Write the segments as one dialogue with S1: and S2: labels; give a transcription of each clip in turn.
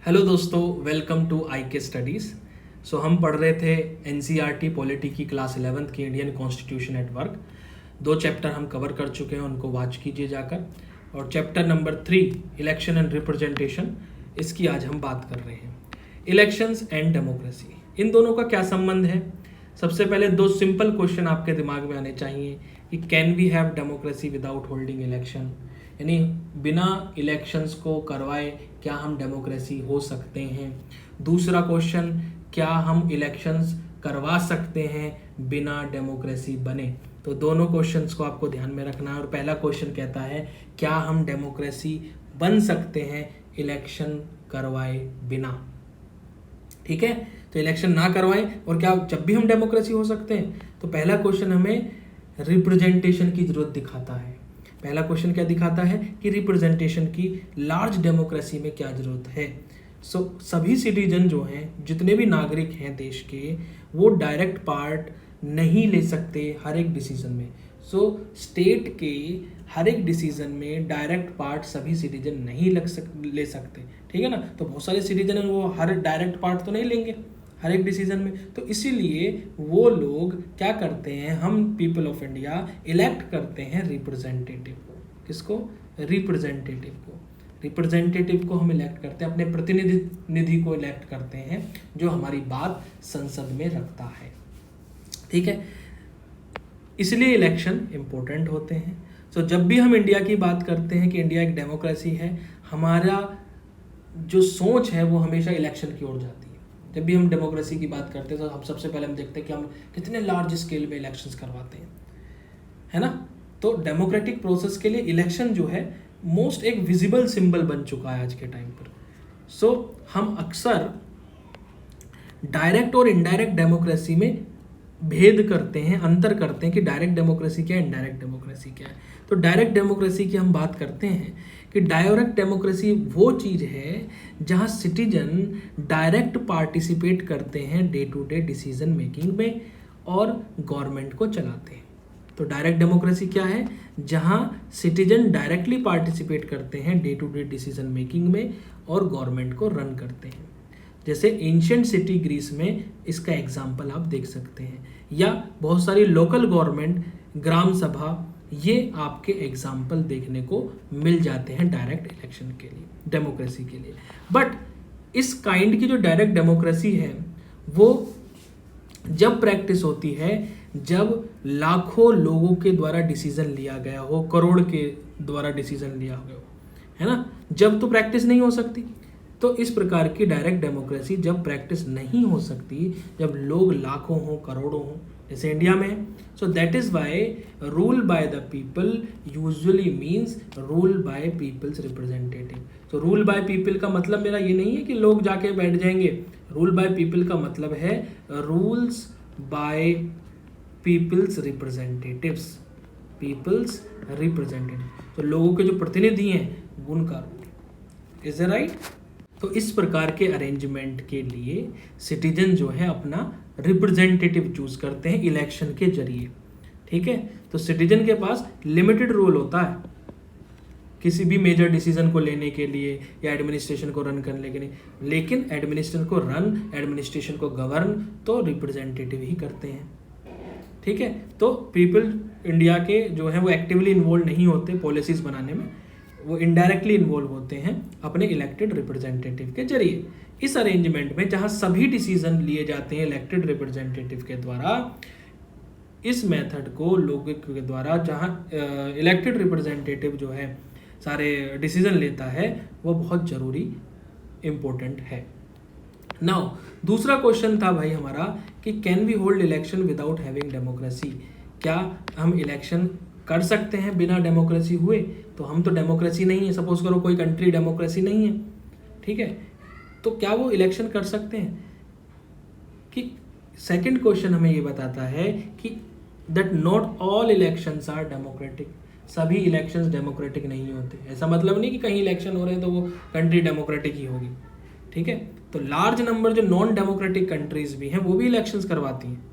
S1: Hello दोस्तों, welcome to आई के studies. हम पढ़ रहे थे एनसीईआरटी पॉलिटी की क्लास 11th की Indian constitution at work. 2 chapter हम कवर कर चुके हैं, उनको वॉच कीजिए जाकर। और chapter number 3 election and representation, इसकी आज हम बात कर रहे हैं। इलेक्शंस एंड डेमोक्रेसी, इन दोनों का क्या संबंध है? सबसे पहले 2 सिंपल क्वेश्चन आपके दिमाग में आने चाहिए कि can we have democracy without holding election, यानी बिना इलेक्शंस को करवाए क्या हम डेमोक्रेसी हो सकते हैं। दूसरा क्वेश्चन, क्या हम इलेक्शंस करवा सकते हैं बिना डेमोक्रेसी बने। तो दोनों क्वेश्चंस को आपको ध्यान में रखना है। और पहला क्वेश्चन कहता है क्या हम डेमोक्रेसी बन सकते हैं इलेक्शन करवाए बिना। ठीक है, तो इलेक्शन ना करवाएं और क्या जब भी हम डेमोक्रेसी हो सकते हैं। तो पहला क्वेश्चन हमें रिप्रेजेंटेशन की जरूरत दिखाता है। पहला क्वेश्चन क्या दिखाता है कि रिप्रेजेंटेशन की लार्ज डेमोक्रेसी में क्या जरूरत है। सभी सिटीजन जो हैं, जितने भी नागरिक हैं देश के, वो डायरेक्ट पार्ट नहीं ले सकते हर एक डिसीजन में। स्टेट के हर एक डिसीजन में डायरेक्ट पार्ट सभी सिटीजन नहीं ले सकते। ठीक है ना, तो बहुत सारे सिटीजन वो हर डायरेक्ट पार्ट तो नहीं लेंगे हर एक डिसीजन में। तो इसीलिए वो लोग क्या करते हैं, हम पीपल ऑफ इंडिया इलेक्ट करते हैं रिप्रेजेंटेटिव को। किसको? रिप्रेजेंटेटिव को हम इलेक्ट करते हैं, अपने प्रतिनिधि को इलेक्ट करते हैं जो हमारी बात संसद में रखता है। ठीक है, इसलिए इलेक्शन इंपॉर्टेंट होते हैं। जब भी हम इंडिया की बात करते हैं कि इंडिया एक डेमोक्रेसी है, हमारा जो सोच है वो हमेशा इलेक्शन की ओर जाती है। जब भी हम डेमोक्रेसी की बात करते हैं तो हम सबसे पहले हम देखते हैं कि हम कितने लार्ज स्केल में इलेक्शंस करवाते हैं, है ना। तो डेमोक्रेटिक प्रोसेस के लिए इलेक्शन जो है मोस्ट एक विजिबल सिंबल बन चुका है आज के टाइम पर। हम अक्सर डायरेक्ट और इनडायरेक्ट डेमोक्रेसी में भेद करते हैं, अंतर करते हैं कि डायरेक्ट डेमोक्रेसी क्या है, इनडायरेक्ट डेमोक्रेसी क्या है। तो डायरेक्ट डेमोक्रेसी की हम बात करते हैं कि डायरेक्ट डेमोक्रेसी वो चीज़ है जहां सिटीजन डायरेक्ट पार्टिसिपेट करते हैं day to day decision making में और गवर्नमेंट को चलाते हैं। तो डायरेक्ट डेमोक्रेसी क्या है? जहां सिटीजन डायरेक्टली पार्टिसिपेट करते हैं day to day decision making में और गवर्नमेंट को रन करते हैं। जैसे एंशिएंट सिटी ग्रीस में इसका एग्जाम्पल आप देख सकते हैं, या बहुत सारी लोकल गवर्नमेंट, ग्राम सभा, ये आपके एग्जाम्पल देखने को मिल जाते हैं डायरेक्ट इलेक्शन के लिए, डेमोक्रेसी के लिए। बट इस काइंड की जो डायरेक्ट डेमोक्रेसी है वो जब प्रैक्टिस होती है जब लाखों लोगों के द्वारा डिसीजन लिया गया हो, करोड़ के द्वारा डिसीजन लिया गया हो, है ना। जब तो प्रैक्टिस नहीं हो सकती। तो इस प्रकार की डायरेक्ट डेमोक्रेसी जब प्रैक्टिस नहीं हो सकती, जब लोग लाखों हों, करोड़ों हों, जैसे इंडिया में है। That is why rule by the people usually means rule by people's representative. Rule by people का मतलब मेरा ये नहीं है कि लोग जाके बैठ जाएंगे। रूल बाय पीपल का मतलब है rules by people's representatives, people's representative. तो लोगों के जो प्रतिनिधि हैं उनका रूल। Is right? तो इस प्रकार के अरेंजमेंट के लिए सिटीजन जो है अपना रिप्रेजेंटेटिव चूज करते हैं इलेक्शन के जरिए। ठीक है, तो सिटीजन के पास लिमिटेड रोल होता है किसी भी मेजर डिसीजन को लेने के लिए या एडमिनिस्ट्रेशन को रन करने के लिए, लेकिन एडमिनिस्ट्रेशन को गवर्न तो रिप्रेजेंटेटिव ही करते हैं। ठीक है, तो पीपल इंडिया के जो है वो एक्टिवली इन्वॉल्व नहीं होते पॉलिसीज बनाने में, वो इनडायरेक्टली इन्वॉल्व होते हैं अपने इलेक्टेड रिप्रेजेंटेटिव के जरिए। इस अरेंजमेंट में जहां सभी डिसीजन लिए जाते हैं इलेक्टेड रिप्रेजेंटेटिव के द्वारा, इस मेथड को लोगों के द्वारा जहां इलेक्टेड रिप्रेजेंटेटिव जो है सारे डिसीजन लेता है, वो बहुत जरूरी इंपॉर्टेंट है। नाउ दूसरा क्वेश्चन था भाई हमारा कि can we hold election without having democracy. क्या हम इलेक्शन कर सकते हैं बिना डेमोक्रेसी हुए? तो हम तो डेमोक्रेसी नहीं है, सपोज करो कोई कंट्री डेमोक्रेसी नहीं है, ठीक है, तो क्या वो इलेक्शन कर सकते हैं? कि सेकंड क्वेश्चन हमें ये बताता है कि that not all elections are democratic. सभी इलेक्शंस डेमोक्रेटिक नहीं होते। ऐसा मतलब नहीं कि कहीं इलेक्शन हो रहे हैं तो वो कंट्री डेमोक्रेटिक ही होगी। ठीक है, तो लार्ज नंबर जो नॉन डेमोक्रेटिक कंट्रीज भी हैं वो भी इलेक्शंस करवाती हैं।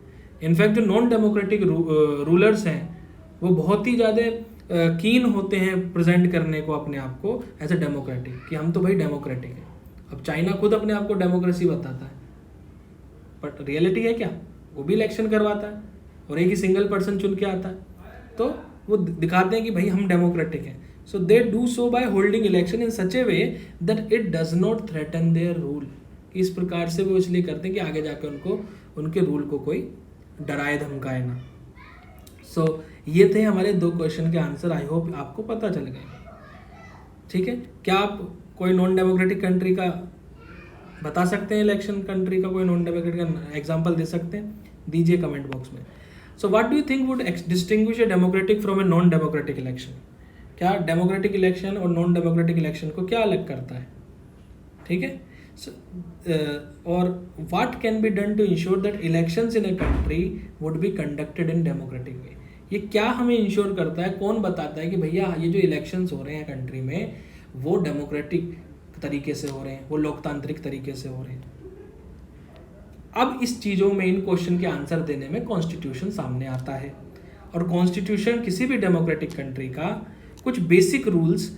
S1: इनफैक्ट जो नॉन डेमोक्रेटिक रूलर्स हैं वो बहुत ही ज़्यादा कीन होते हैं प्रेजेंट करने को अपने आप को एज ए डेमोक्रेटिक, कि हम तो भाई डेमोक्रेटिक हैं। अब चाइना खुद अपने आप को डेमोक्रेसी बताता है, बट रियलिटी है क्या? वो भी इलेक्शन करवाता है और एक ही सिंगल पर्सन चुन के आता है, तो वो दिखाते हैं कि भाई हम डेमोक्रेटिक हैं। So they do so by holding election in such a way that it does not threaten their rule. इस प्रकार से वो इसलिए करते हैं कि आगे जाकर उनको उनके रूल को कोई डराए धमकाए ना। सो ये थे हमारे 2 क्वेश्चन के आंसर। आई होप आपको पता चल गए। ठीक है, क्या आप कोई नॉन डेमोक्रेटिक कंट्री का बता सकते हैं, इलेक्शन कंट्री का कोई नॉन डेमोक्रेटिक का एग्जांपल दे सकते हैं? दीजिए कमेंट बॉक्स में। So what do you think would distinguish a democratic from a non democratic election? क्या डेमोक्रेटिक इलेक्शन और नॉन डेमोक्रेटिक इलेक्शन को क्या अलग करता है? ठीक है, और what can be done to ensure that elections in a country would be conducted in democratic way? ये क्या हमें इंश्योर करता है, कौन बताता है कि भैया ये जो इलेक्शंस हो रहे हैं कंट्री में वो डेमोक्रेटिक तरीके से हो रहे हैं, वो लोकतांत्रिक तरीके से हो रहे हैं? अब इस चीज़ों में, इन क्वेश्चन के आंसर देने में कॉन्स्टिट्यूशन सामने आता है, और कॉन्स्टिट्यूशन किसी भी डेमोक्रेटिक कंट्री का कुछ बेसिक रूल्स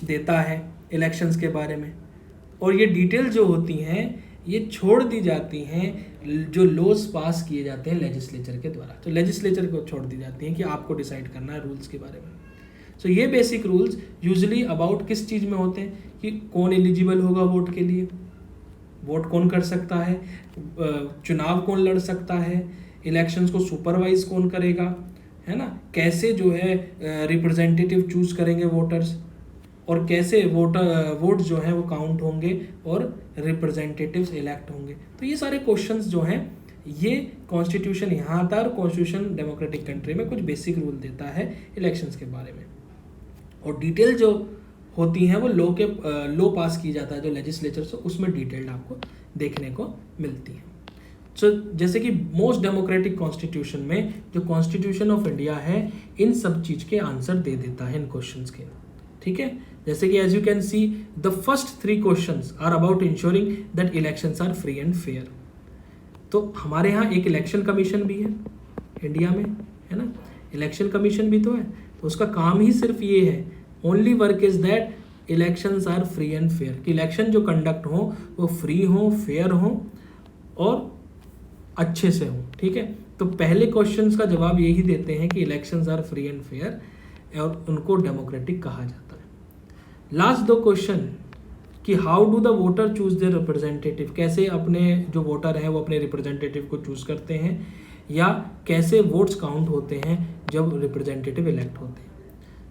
S1: देता है इलेक्शंस के बारे में, और ये डिटेल जो होती हैं ये छोड़ दी जाती हैं जो लॉज पास किए जाते हैं लेजिस्लेचर के द्वारा। तो लेजिस्लेचर को छोड़ दी जाती हैं कि आपको डिसाइड करना है रूल्स के बारे में। सो ये बेसिक रूल्स यूजुअली अबाउट किस चीज़ में होते हैं कि कौन एलिजिबल होगा वोट के लिए, वोट कौन कर सकता है, चुनाव कौन लड़ सकता है, इलेक्शंस को सुपरवाइज कौन करेगा, है ना, कैसे जो है रिप्रेजेंटेटिव चूज करेंगे वोटर्स, और कैसे वोट जो हैं वो काउंट होंगे और रिप्रेजेंटेटिव्स इलेक्ट होंगे। तो ये सारे क्वेश्चंस जो हैं ये कॉन्स्टिट्यूशन यहाँ आता है, और कॉन्स्टिट्यूशन डेमोक्रेटिक कंट्री में कुछ बेसिक रूल देता है इलेक्शंस के बारे में, और डिटेल जो होती हैं वो लॉ पास की जाता है जो लेजिस्लेचर से, उसमें डिटेल्ड आपको देखने को मिलती है। सो जैसे कि मोस्ट डेमोक्रेटिक कॉन्स्टिट्यूशन में जो कॉन्स्टिट्यूशन ऑफ इंडिया है इन सब चीज़ के आंसर दे देता है इन क्वेश्चंस के। ठीक है, जैसे कि as you can see the first 3 questions are about ensuring that elections are free and fair. तो हमारे यहाँ एक इलेक्शन कमीशन भी है इंडिया में, है ना, इलेक्शन कमीशन भी तो है, तो उसका काम ही सिर्फ ये है, only work is that elections are free and fair, कि इलेक्शन जो कंडक्ट हो वो फ्री हो, फेयर हो और अच्छे से हो। ठीक है, तो पहले क्वेश्चंस का जवाब यही देते हैं कि elections are free and fair, और उनको डेमोक्रेटिक कहा जाता है। लास्ट 2 क्वेश्चन कि how do the voter choose their representative, कैसे अपने जो वोटर हैं वो अपने रिप्रेजेंटेटिव को चूज करते हैं, या कैसे वोट्स काउंट होते हैं जब रिप्रेजेंटेटिव इलेक्ट होते हैं।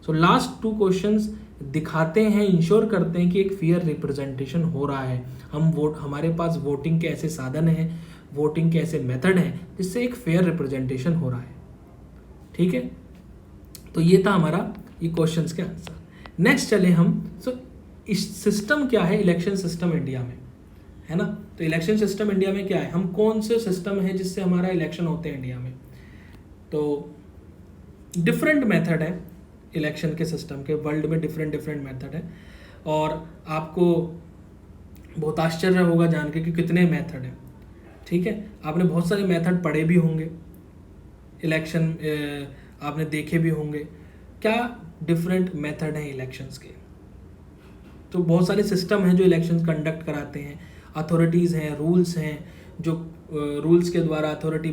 S1: सो लास्ट 2 क्वेश्चंस दिखाते हैं, इंश्योर करते हैं कि एक फेयर रिप्रेजेंटेशन हो रहा है, हमारे पास वोटिंग के ऐसे साधन हैं, वोटिंग के ऐसे मेथड हैं जिससे एक फेयर रिप्रेजेंटेशन हो रहा है। ठीक है, तो ये था हमारा ये क्वेश्चंस के आंसर। नेक्स्ट चले हम, सो इस सिस्टम क्या है इलेक्शन सिस्टम इंडिया में, है ना, तो इलेक्शन सिस्टम इंडिया में क्या है, हम कौन से सिस्टम है जिससे हमारा इलेक्शन होते हैं इंडिया में। तो डिफरेंट मेथड है इलेक्शन के सिस्टम के, वर्ल्ड में डिफरेंट मेथड है, और आपको बहुत आश्चर्य होगा जान के कि कितने मेथड हैं। ठीक है, आपने बहुत सारे मेथड पढ़े भी होंगे, इलेक्शन आपने देखे भी होंगे, क्या डिफरेंट मेथड हैं इलेक्शंस के। तो बहुत सारे सिस्टम हैं जो इलेक्शंस कंडक्ट कराते हैं, अथॉरिटीज़ हैं, रूल्स हैं, जो रूल्स के द्वारा अथॉरिटी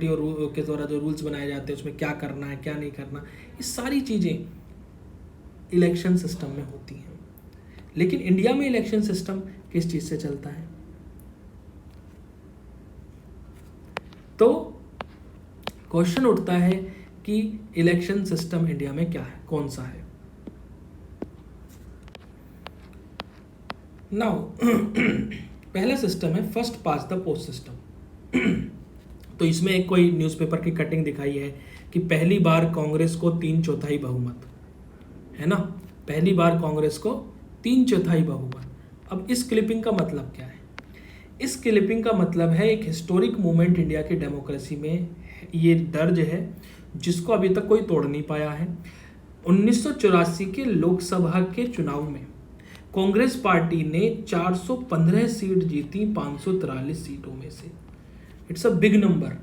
S1: और के द्वारा जो रूल्स बनाए जाते हैं उसमें क्या करना है क्या नहीं करना, ये सारी चीज़ें इलेक्शन सिस्टम में होती हैं। लेकिन इंडिया में इलेक्शन सिस्टम किस चीज़ से चलता है? तो क्वेश्चन उठता है कि इलेक्शन सिस्टम इंडिया में क्या है, कौन सा है। नाउ पहला सिस्टम है first pass the post system. तो इसमें एक कोई न्यूज़पेपर की कटिंग दिखाई है कि पहली बार कांग्रेस को 3/4 बहुमत, है ना, पहली बार कांग्रेस को 3/4 बहुमत। अब इस क्लिपिंग का मतलब क्या है? इस क्लिपिंग का मतलब है एक हिस्टोरिक मूवमेंट इंडिया की डेमोक्रेसी में ये दर्ज है जिसको अभी तक कोई तोड़ नहीं पाया है। 1984 के लोकसभा के चुनाव में कांग्रेस पार्टी ने 415 सीट जीती 543 सीटों में से। It's a big number.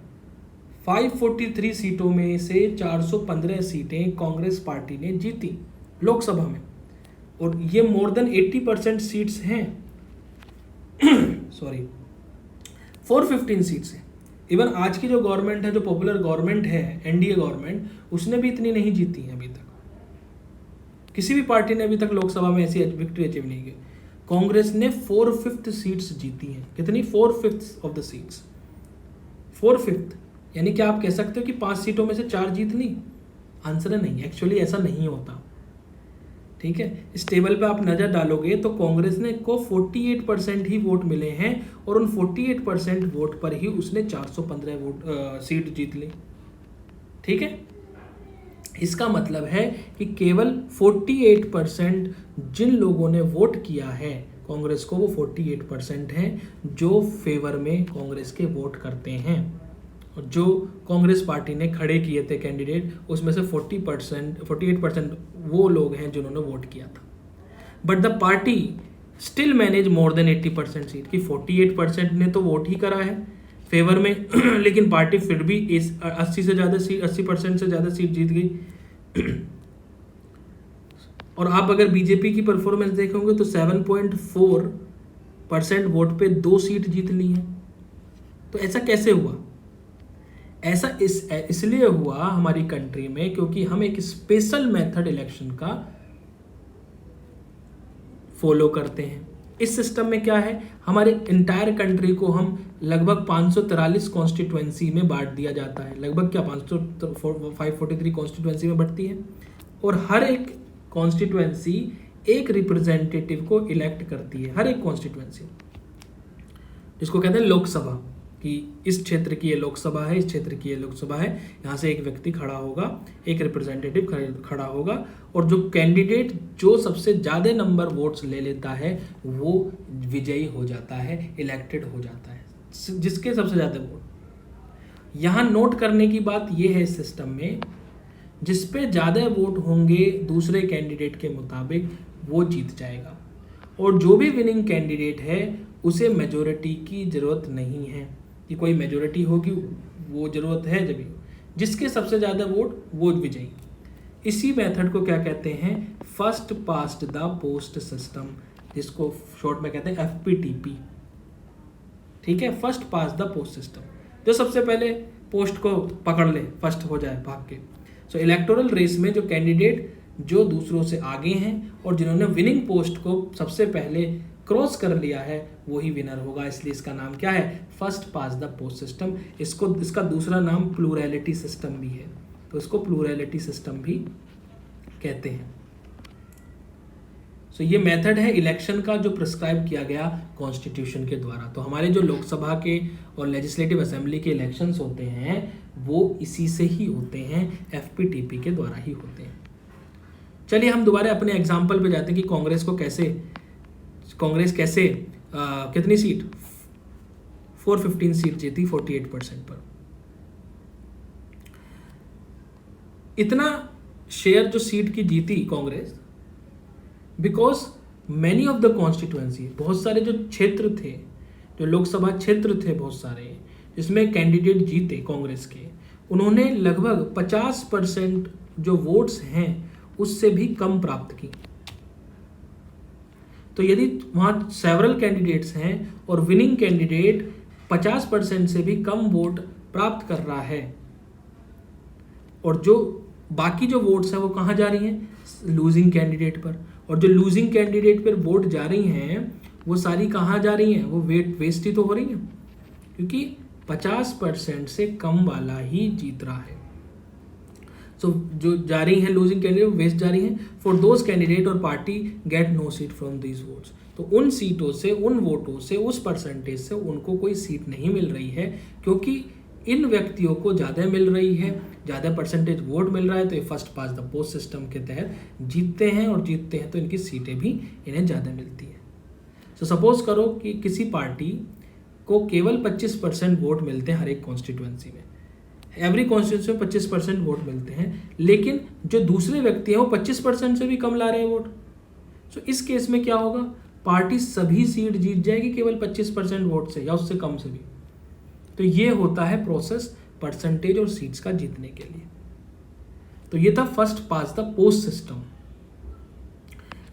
S1: 543 सीटों में से 415 सीटें कांग्रेस पार्टी ने जीती लोकसभा में, और ये मोर देन 80% सीट्स हैं सॉरी 415 सीट्स हैं। इवन आज की जो गवर्नमेंट है, जो पॉपुलर गवर्नमेंट है, एनडीए गवर्नमेंट, उसने भी इतनी नहीं जीती है अभी तक। किसी भी पार्टी ने अभी तक लोकसभा में ऐसी विक्ट्री अचीव नहीं की। कांग्रेस ने 4/5 सीट्स जीती हैं। कितनी? 4/5 ऑफ द सीट्स। 4/5 यानी कि आप कह सकते हो कि 5 सीटों में से 4 जीत ली। आंसर है नहीं, एक्चुअली ऐसा नहीं होता। ठीक है, इस टेबल पे आप नज़र डालोगे तो कांग्रेस ने को 48% ही वोट मिले हैं और उन 48% वोट पर ही उसने 415 सीट जीत ली। ठीक है, इसका मतलब है कि केवल 48% जिन लोगों ने वोट किया है कांग्रेस को, वो 48% हैं जो फेवर में कांग्रेस के वोट करते हैं। और जो कांग्रेस पार्टी ने खड़े किए थे कैंडिडेट, उसमें से 48% वो लोग हैं जिन्होंने वोट किया था। But the party still manage more than 80% seat, कि 48% ने तो वोट ही करा है फेवर में लेकिन पार्टी फिर भी इस 80% से ज़्यादा सीट जीत गई। और आप अगर बीजेपी की परफॉर्मेंस देखोगे तो 7.4% वोट पे 2 सीट जीत ली है। तो ऐसा कैसे हुआ? ऐसा इसलिए हुआ हमारी कंट्री में क्योंकि हम एक स्पेशल मेथड इलेक्शन का फॉलो करते हैं। इस सिस्टम में क्या है, हमारे इंटायर कंट्री को हम लगभग 543 कॉन्स्टिट्यूएंसी में बांट दिया जाता है। लगभग क्या 543 कॉन्स्टिट्यूएंसी में बढ़ती है और हर एक कॉन्स्टिट्यूएंसी एक रिप्रेजेंटेटिव को इलेक्ट करती है। हर एक कॉन्स्टिट्यूएंसी, जिसको कहते हैं लोकसभा, कि इस क्षेत्र की ये लोकसभा है, इस क्षेत्र की ये लोकसभा है। यहाँ से एक व्यक्ति खड़ा होगा, एक रिप्रेजेंटेटिव खड़ा होगा और जो कैंडिडेट जो सबसे ज़्यादा नंबर वोट्स ले लेता है वो विजयी हो जाता है, इलेक्टेड हो जाता है, जिसके सबसे ज़्यादा वोट। यहाँ नोट करने की बात ये है इस सिस्टम में, जिस पे ज़्यादा वोट होंगे दूसरे कैंडिडेट के मुताबिक वो जीत जाएगा। और जो भी विनिंग कैंडिडेट है उसे मेजोरिटी की ज़रूरत नहीं है कि कोई मेजोरिटी होगी, वो ज़रूरत है जब जिसके सबसे ज़्यादा वोट वो विजयी। इसी मेथड को क्या कहते हैं? First past the post system, जिसको शॉर्ट में कहते हैं FPTP। ठीक है, first past the post system, जो सबसे पहले पोस्ट को पकड़ ले, फर्स्ट हो जाए भाग के। सो इलेक्टोरल रेस में जो कैंडिडेट जो दूसरों से आगे हैं और जिन्होंने विनिंग पोस्ट को सबसे पहले क्रॉस कर लिया है वही विनर होगा। इसलिए इसका नाम क्या है? First pass the post system. इसका दूसरा नाम प्लूरैलिटी सिस्टम भी है, तो इसको प्लूरैलिटी सिस्टम भी कहते हैं। सो ये मेथड है इलेक्शन का जो प्रिस्क्राइब किया गया कॉन्स्टिट्यूशन के द्वारा। तो हमारे जो लोकसभा के और लेजिस्लेटिव असेंबली के इलेक्शंस होते हैं वो इसी से ही होते हैं, FPTP के द्वारा ही होते हैं। चलिए हम दोबारा अपने एग्जाम्पल पे जाते हैं कि कांग्रेस कैसे कितनी सीट 415 सीट जीती 48% पर। इतना शेयर जो सीट की जीती Congress, because many of the constituency, बहुत सारे जो क्षेत्र थे, जो लोकसभा क्षेत्र थे बहुत सारे, जिसमें कैंडिडेट जीते कांग्रेस के, उन्होंने लगभग 50% जो वोट्स हैं उससे भी कम प्राप्त की। तो यदि वहाँ सेवरल कैंडिडेट्स हैं और विनिंग कैंडिडेट 50% से भी कम वोट प्राप्त कर रहा है और जो बाकी जो वोट्स हैं वो कहाँ जा रही हैं? लूजिंग कैंडिडेट पर। और जो लूजिंग कैंडिडेट पर वोट जा रही हैं वो सारी कहाँ जा रही हैं? वो वेस्ट ही तो हो रही हैं, क्योंकि 50% से कम वाला ही जीत रहा है। सो जो जा रही हैं लूजिंग कैंडिडेट वेस्ट जा रही हैं। फॉर दोज कैंडिडेट और party get no seat from these votes, तो उन सीटों से, उन वोटों से, उस परसेंटेज से उनको कोई सीट नहीं मिल रही है, क्योंकि इन व्यक्तियों को ज़्यादा मिल रही है, ज़्यादा परसेंटेज वोट मिल रहा है। तो ये first pass the post system के तहत जीतते हैं और जीतते हैं तो इनकी सीटें भी इन्हें ज़्यादा मिलती है। सो सपोज करो कि किसी पार्टी को केवल 25% वोट मिलते हैं हर एक कॉन्स्टिट्यूएंसी में, एवरी कॉन्स्टिट्यूंसी में 25% वोट मिलते हैं, लेकिन जो दूसरे व्यक्ति हैं वो 25% से भी कम ला रहे हैं वोट। सो इस केस में क्या होगा? पार्टी सभी सीट जीत जाएगी केवल 25% वोट से या उससे कम से भी। तो ये होता है प्रोसेस परसेंटेज और सीट्स का जीतने के लिए। तो ये था first pass the post system.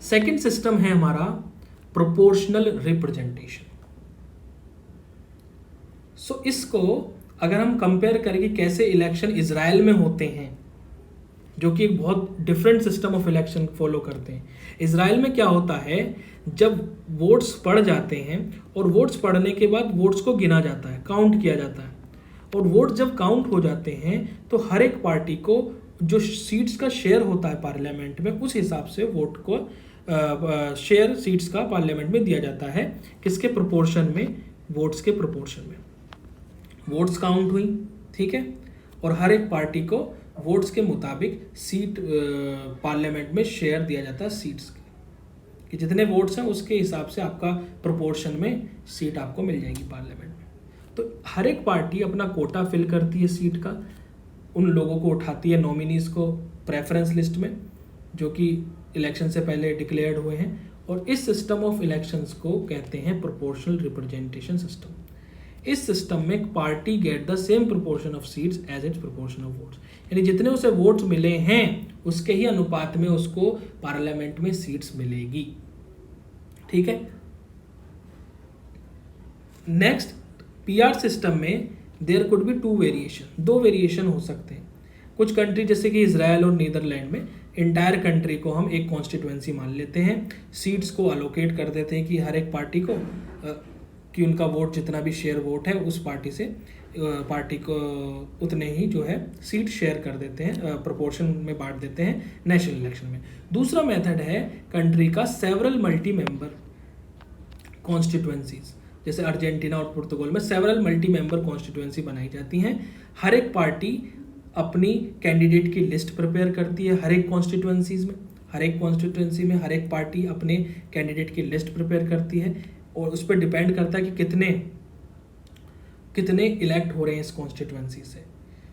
S1: Second system है हमारा प्रोपोर्शनल रिप्रेजेंटेशन। सो इसको अगर हम कंपेयर करें कि कैसे इलेक्शन इजराइल में होते हैं, जो कि एक बहुत different system of election follow करते हैं। इजराइल में क्या होता है, जब वोट्स पड़ जाते हैं और वोट्स पड़ने के बाद वोट्स को गिना जाता है, काउंट किया जाता है, और वोट जब काउंट हो जाते हैं तो हर एक पार्टी को जो सीट्स का शेयर होता है पार्लियामेंट में, उस हिसाब से वोट को शेयर सीट्स का पार्लियामेंट में दिया जाता है। किसके प्रोपोर्शन में? वोट्स के प्रोपोर्शन में। वोट्स काउंट हुई, ठीक है, और हर एक पार्टी को वोट्स के मुताबिक सीट पार्लियामेंट में शेयर दिया जाता है सीट्स के, कि जितने वोट्स हैं उसके हिसाब से आपका प्रोपोर्शन में सीट आपको मिल जाएगी पार्लियामेंट में। तो हर एक पार्टी अपना कोटा फिल करती है सीट का, उन लोगों को उठाती है नॉमिनीज़ को प्रेफरेंस लिस्ट में, जो कि इलेक्शन से पहले डिक्लेयर्ड हुए हैं, और इस सिस्टम ऑफ इलेक्शंस को कहते हैं प्रोपोर्शनल रिप्रेजेंटेशन सिस्टम। इस सिस्टम में party get the same proportion of seats as its proportion of votes, यानी जितने उसे वोट्स मिले हैं उसके ही अनुपात में उसको पार्लियामेंट में सीट्स मिलेगी, ठीक है। नेक्स्ट, पीआर सिस्टम में देयर कुड बी दो वेरिएशन हो सकते हैं। कुछ कंट्री जैसे कि इजराइल और नीदरलैंड में इंटायर कंट्री को हम एक कॉन्स्टिट्यूएंसी मान लेते हैं, सीट्स को अलोकेट कर देते हैं कि हर एक पार्टी को कि उनका वोट जितना भी शेयर वोट है उस पार्टी को उतने ही जो है सीट शेयर कर देते हैं, प्रोपोर्शन में बांट देते हैं नेशनल इलेक्शन में। दूसरा मेथड है कंट्री का सेवरल मल्टी मेंबर कॉन्स्टिट्यूएंसीज, जैसे अर्जेंटीना और पुर्तगाल में सेवरल मल्टी मेंबर कॉन्स्टिट्यूएंसी बनाई जाती हैं। हर एक पार्टी अपनी कैंडिडेट की लिस्ट प्रिपेयर करती है, हर एक कॉन्स्टिट्यूएंसी में हर एक पार्टी अपने कैंडिडेट की लिस्ट प्रिपेयर करती है, और उस पर डिपेंड करता है कि कितने इलेक्ट हो रहे हैं इस कॉन्स्टिट्यूएंसी से।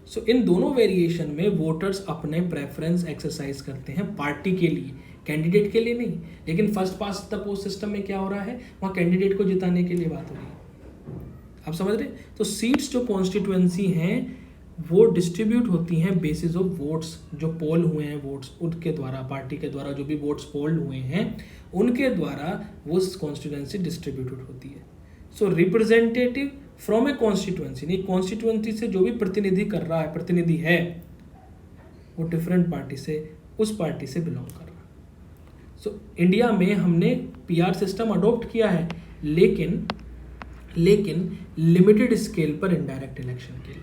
S1: सो इन दोनों वेरिएशन में वोटर्स अपने प्रेफरेंस एक्सरसाइज करते हैं पार्टी के लिए, कैंडिडेट के लिए नहीं। लेकिन first pass the post system में क्या हो रहा है, वहाँ कैंडिडेट को जिताने के लिए बात हो रही है, आप समझ रहे। तो सीट्स जो कॉन्स्टिट्यूएंसी हैं वो डिस्ट्रीब्यूट होती हैं बेसिस ऑफ वोट्स, जो पोल हुए हैं वोट्स उनके द्वारा, पार्टी के द्वारा जो भी वोट्स पोल्ड हुए हैं उनके द्वारा वो कॉन्स्टिट्यूएंसी डिस्ट्रीब्यूटेड होती है। सो रिप्रेजेंटेटिव फ्रॉम ए कॉन्स्टिट्यूएंसी, नहीं कॉन्स्टिट्यूएंसी से जो भी प्रतिनिधि है वो डिफरेंट पार्टी से, उस पार्टी से बिलोंग कर रहा है। सो इंडिया में हमने पीआर सिस्टम अडॉप्ट किया है, लेकिन लिमिटेड स्केल पर इनडायरेक्ट इलेक्शन के लिए।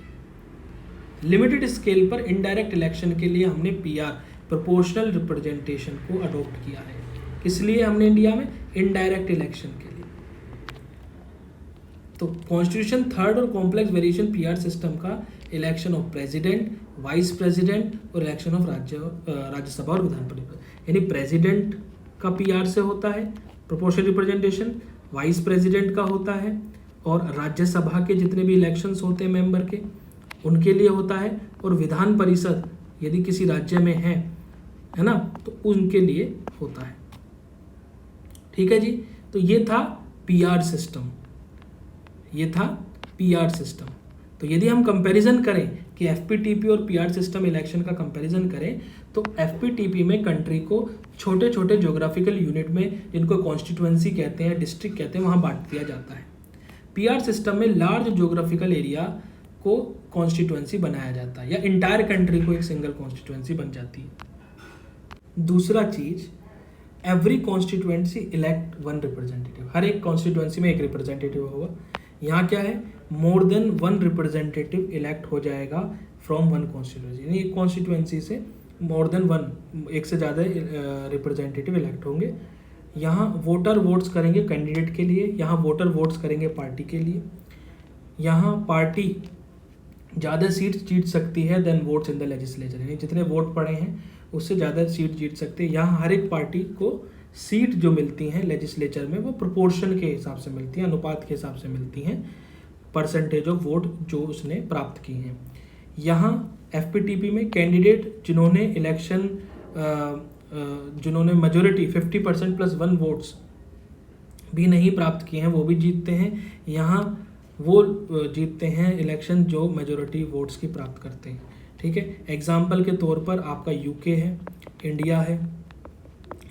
S1: लिमिटेड स्केल पर इनडायरेक्ट इलेक्शन के लिए हमने पीआर प्रोपोर्शनल रिप्रेजेंटेशन को अडॉप्ट किया है। किस लिए हमने इंडिया में? इनडायरेक्ट इलेक्शन के लिए। तो कॉन्स्टिट्यूशन थर्ड और कॉम्प्लेक्स वेरिएशन पीआर सिस्टम का election of president, vice president और इलेक्शन ऑफ राज्यसभा और विधान परिषद, यानी प्रेसिडेंट का पीआर से होता है प्रोपोर्शनल रिप्रेजेंटेशन, वाइस प्रेसिडेंट का होता है, और राज्यसभा के जितने भी इलेक्शंस होते हैं मेंबर के उनके लिए होता है, और विधान परिषद यदि किसी राज्य में है ना, तो उनके लिए होता है, ठीक है जी। तो ये था पीआर सिस्टम। तो यदि हम कंपैरिजन करें कि एफपीटीपी और पीआर सिस्टम इलेक्शन का कंपैरिजन करें, तो एफपीटीपी में कंट्री को छोटे छोटे ज्योग्राफिकल यूनिट में, जिनको कॉन्स्टिट्यूएंसी कहते हैं, डिस्ट्रिक्ट कहते हैं, वहाँ बांट दिया जाता है। पीआर सिस्टम में लार्ज ज्योग्राफिकल एरिया को कॉन्स्टिट्यूएंसी बनाया जाता है, या इंटायर कंट्री को एक सिंगल कॉन्स्टिट्यूएंसी बन जाती है। दूसरा चीज, every constituency elect one representative, हर एक कॉन्स्टिट्यूएंसी में एक रिप्रेजेंटेटिव होगा। यहाँ क्या है, more than one representative elect हो जाएगा फ्रॉम वन कॉन्स्टिट्यूएंसी, यानी एक कॉन्स्टिट्यूएंसी से मोर देन वन, एक से ज़्यादा रिप्रेजेंटेटिव इलेक्ट होंगे। यहाँ वोटर वोट्स करेंगे कैंडिडेट के लिए, यहाँ वोटर वोट्स करेंगे पार्टी के लिए। यहाँ पार्टी ज़्यादा सीट जीत सकती है then votes in the legislature, यानी जितने वोट पड़े हैं उससे ज़्यादा सीट जीत सकते हैं। यहाँ हर एक पार्टी को सीट जो मिलती हैं लेजिस्लेचर में वो प्रोपोर्शन के हिसाब से मिलती हैं, अनुपात के हिसाब से मिलती हैं, परसेंटेज ऑफ वोट जो उसने प्राप्त की हैं। यहाँ एफपीटीपी में कैंडिडेट जिन्होंने मेजोरिटी 50% प्लस 1 वोट्स भी नहीं प्राप्त किए हैं वो भी जीतते हैं। यहाँ वो जीतते हैं इलेक्शन जो मेजोरिटी वोट्स की प्राप्त करते हैं, ठीक है। एग्जाम्पल के तौर पर आपका यूके है, इंडिया है,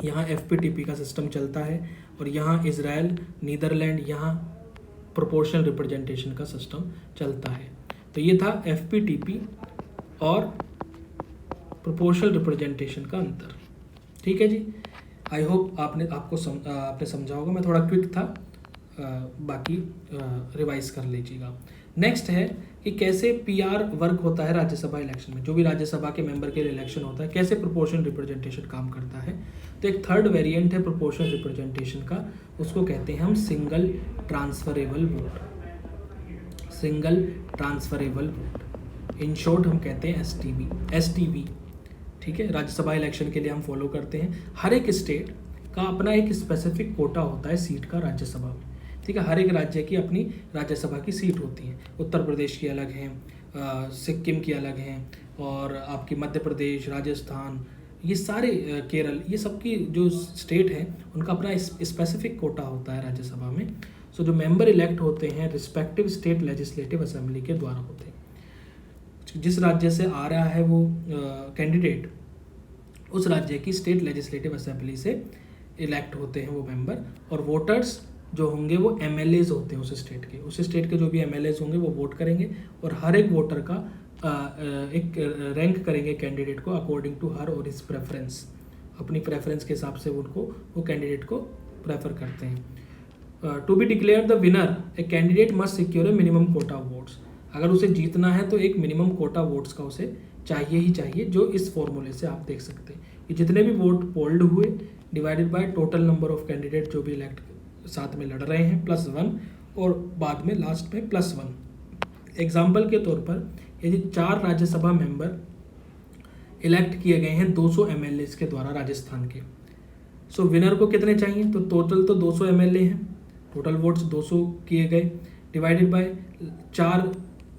S1: यहाँ एफपीटीपी का सिस्टम चलता है, और यहाँ इजराइल, नीदरलैंड, यहाँ प्रोपोर्शनल रिप्रेजेंटेशन का सिस्टम चलता है। तो ये था FPTP और प्रोपोर्शनल रिप्रेजेंटेशन का अंतर। ठीक है जी, आई होप आपने समझा होगा। मैं थोड़ा क्विक था, बाकी रिवाइज कर लीजिएगा। नेक्स्ट है कि कैसे PR वर्क होता है राज्यसभा इलेक्शन में। जो भी राज्यसभा के मेंबर के लिए इलेक्शन होता है, कैसे प्रोपोर्शनल रिप्रेजेंटेशन काम करता है। तो एक थर्ड वेरिएंट है प्रोपोर्शनल रिप्रेजेंटेशन का, उसको कहते हैं हम single transferable vote. Single transferable vote, in short हम कहते हैं STV। ठीक है, राज्यसभा इलेक्शन के लिए हम फॉलो करते हैं। हर एक स्टेट का अपना एक स्पेसिफिक कोटा होता है सीट का राज्यसभा में। ठीक है, हर एक राज्य की अपनी राज्यसभा की सीट होती है। उत्तर प्रदेश की अलग हैं, सिक्किम की अलग हैं, और आपकी मध्य प्रदेश, राजस्थान, ये सारे केरल, ये सबकी जो स्टेट हैं उनका अपना स्पेसिफिक कोटा होता है राज्यसभा में। सो जो मेंबर इलेक्ट होते हैं रिस्पेक्टिव स्टेट लेजिस्लेटिव असेंबली के द्वारा होते हैं। जिस राज्य से आ रहा है वो कैंडिडेट, उस राज्य की स्टेट लेजिस्लेटिव असेंबली से इलेक्ट होते हैं वो मेंबर, और वोटर्स जो होंगे वो MLAs होते हैं उस स्टेट के जो भी MLAs होंगे वो वोट करेंगे, और हर एक वोटर का एक रैंक करेंगे कैंडिडेट को अकॉर्डिंग टू हर और इस प्रेफरेंस। अपनी प्रेफरेंस के हिसाब से वो कैंडिडेट को प्रेफर करते हैं। To be declare the winner a candidate must secure a minimum quota votes. अगर उसे जीतना है तो एक मिनिमम कोटा वोट्स का उसे चाहिए ही चाहिए, जो इस फॉर्मूले से आप देख सकते हैं कि जितने भी वोट पोल्ड हुए divided by total number of candidate जो भी इलेक्ट साथ में लड़ रहे हैं +1, और बाद में लास्ट में +1। एग्जाम्पल के तौर पर यदि 4 राज्यसभा मेंबर इलेक्ट किए गए हैं 200 MLAs के द्वारा राजस्थान के, सो विनर को कितने चाहिए, तो टोटल तो 200 MLA हैं, टोटल वोट्स 200 किए गए, डिवाइडेड बाय 4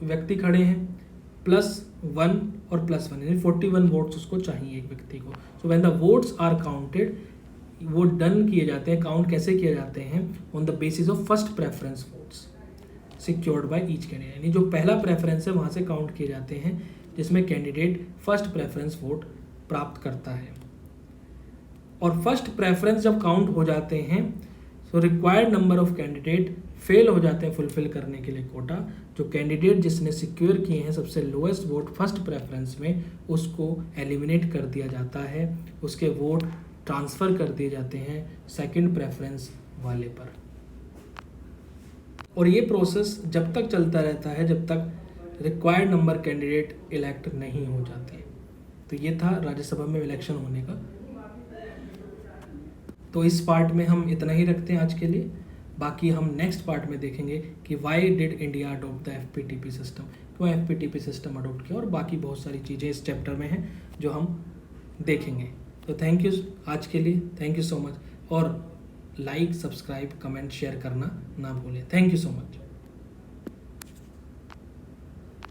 S1: व्यक्ति खड़े हैं +1 और +1, यानी 41 वोट्स उसको चाहिए एक व्यक्ति को। So when the votes are counted, वो डन किए जाते हैं, काउंट कैसे किए जाते हैं, on the basis of first preference votes secured by each candidate, यानी जो पहला प्रेफरेंस है वहाँ से काउंट किए जाते हैं जिसमें कैंडिडेट फर्स्ट प्रेफरेंस वोट प्राप्त करता है। और फर्स्ट प्रेफरेंस जब काउंट हो जाते हैं तो required number of candidate fail हो जाते हैं फुलफिल करने के लिए कोटा। जो कैंडिडेट जिसने सिक्योर किए हैं सबसे लोएस्ट वोट फर्स्ट प्रेफरेंस में, उसको एलिमिनेट कर दिया जाता है, उसके वोट ट्रांसफ़र कर दिए जाते हैं सेकंड प्रेफरेंस वाले पर। और ये प्रोसेस जब तक चलता रहता है जब तक रिक्वायर्ड नंबर कैंडिडेट इलेक्ट नहीं हो जाते। तो ये था राज्यसभा में इलेक्शन होने का। तो इस पार्ट में हम इतना ही रखते हैं आज के लिए। बाकी हम नेक्स्ट पार्ट में देखेंगे कि why did India adopt the FPTP system, क्यों FPTP सिस्टम अडोप्ट किया, और बाकी बहुत सारी चीज़ें इस चैप्टर में हैं जो हम देखेंगे। तो थैंक यू आज के लिए, थैंक यू सो मच, और लाइक, सब्सक्राइब, कमेंट, शेयर करना ना भूलें। Thank you so much.